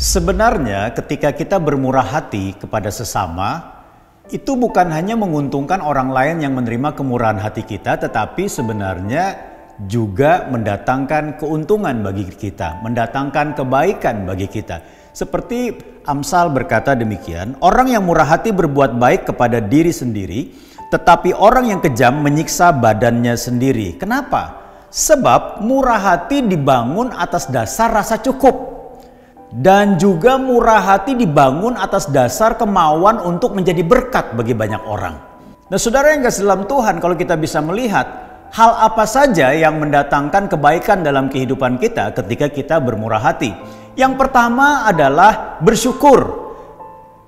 Sebenarnya ketika kita bermurah hati kepada sesama, itu bukan hanya menguntungkan orang lain yang menerima kemurahan hati kita, tetapi sebenarnya juga mendatangkan keuntungan bagi kita, mendatangkan kebaikan bagi kita. Seperti Amsal berkata demikian, orang yang murah hati berbuat baik kepada diri sendiri, tetapi orang yang kejam menyiksa badannya sendiri. Kenapa? Sebab murah hati dibangun atas dasar rasa cukup. Dan juga murah hati dibangun atas dasar kemauan untuk menjadi berkat bagi banyak orang. Nah, saudara yang kasih dalam Tuhan, kalau kita bisa melihat hal apa saja yang mendatangkan kebaikan dalam kehidupan kita ketika kita bermurah hati. Yang pertama adalah bersyukur.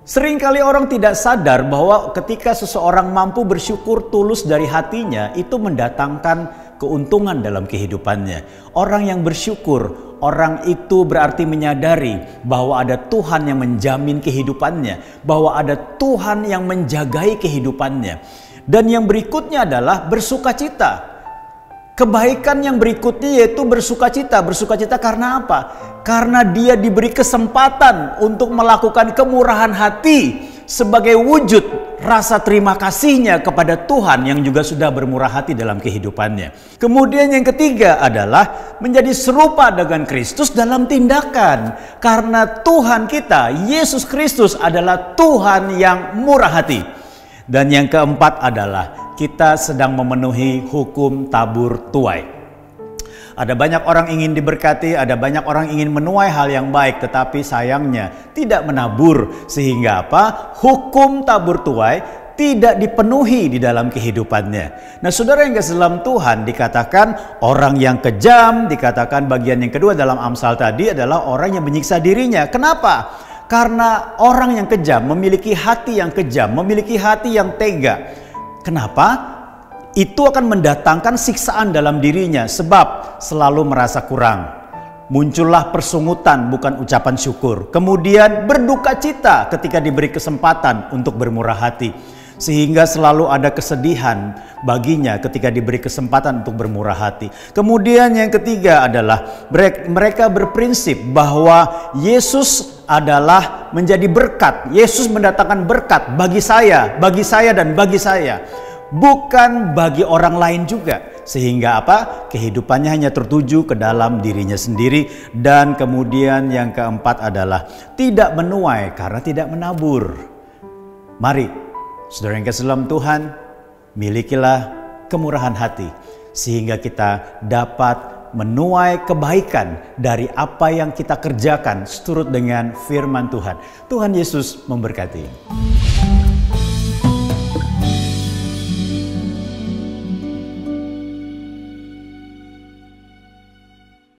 Seringkali orang tidak sadar bahwa ketika seseorang mampu bersyukur tulus dari hatinya, itu mendatangkan keuntungan dalam kehidupannya. Orang yang bersyukur, orang itu berarti menyadari bahwa ada Tuhan yang menjamin kehidupannya, bahwa ada Tuhan yang menjagai kehidupannya. Dan yang berikutnya adalah bersukacita. Kebaikan yang berikutnya yaitu bersukacita. Bersukacita karena apa? Karena dia diberi kesempatan untuk melakukan kemurahan hati sebagai wujud rasa terima kasihnya kepada Tuhan yang juga sudah bermurah hati dalam kehidupannya. Kemudian yang ketiga adalah menjadi serupa dengan Kristus dalam tindakan. Karena Tuhan kita, Yesus Kristus adalah Tuhan yang murah hati. Dan yang keempat adalah kita sedang memenuhi hukum tabur tuai. Ada banyak orang ingin diberkati, ada banyak orang ingin menuai hal yang baik, tetapi sayangnya tidak menabur. Sehingga apa? Hukum tabur tuai tidak dipenuhi di dalam kehidupannya. Nah, saudara yang kasih dalam Tuhan, dikatakan orang yang kejam, dikatakan bagian yang kedua dalam Amsal tadi adalah orang yang menyiksa dirinya. Kenapa? Karena orang yang kejam memiliki hati yang kejam, memiliki hati yang tega. Kenapa? Itu akan mendatangkan siksaan dalam dirinya sebab selalu merasa kurang. Muncullah persungutan bukan ucapan syukur. Kemudian berduka cita ketika diberi kesempatan untuk bermurah hati. Sehingga selalu ada kesedihan baginya ketika diberi kesempatan untuk bermurah hati. Kemudian yang ketiga adalah mereka berprinsip bahwa Yesus adalah menjadi berkat. Yesus mendatangkan berkat bagi saya dan bagi saya. Bukan bagi orang lain juga. Sehingga apa? Kehidupannya hanya tertuju ke dalam dirinya sendiri. Dan kemudian yang keempat adalah tidak menuai karena tidak menabur. Mari, saudara yang kasih dalam Tuhan, milikilah kemurahan hati. Sehingga kita dapat menuai kebaikan dari apa yang kita kerjakan seturut dengan firman Tuhan. Tuhan Yesus memberkati.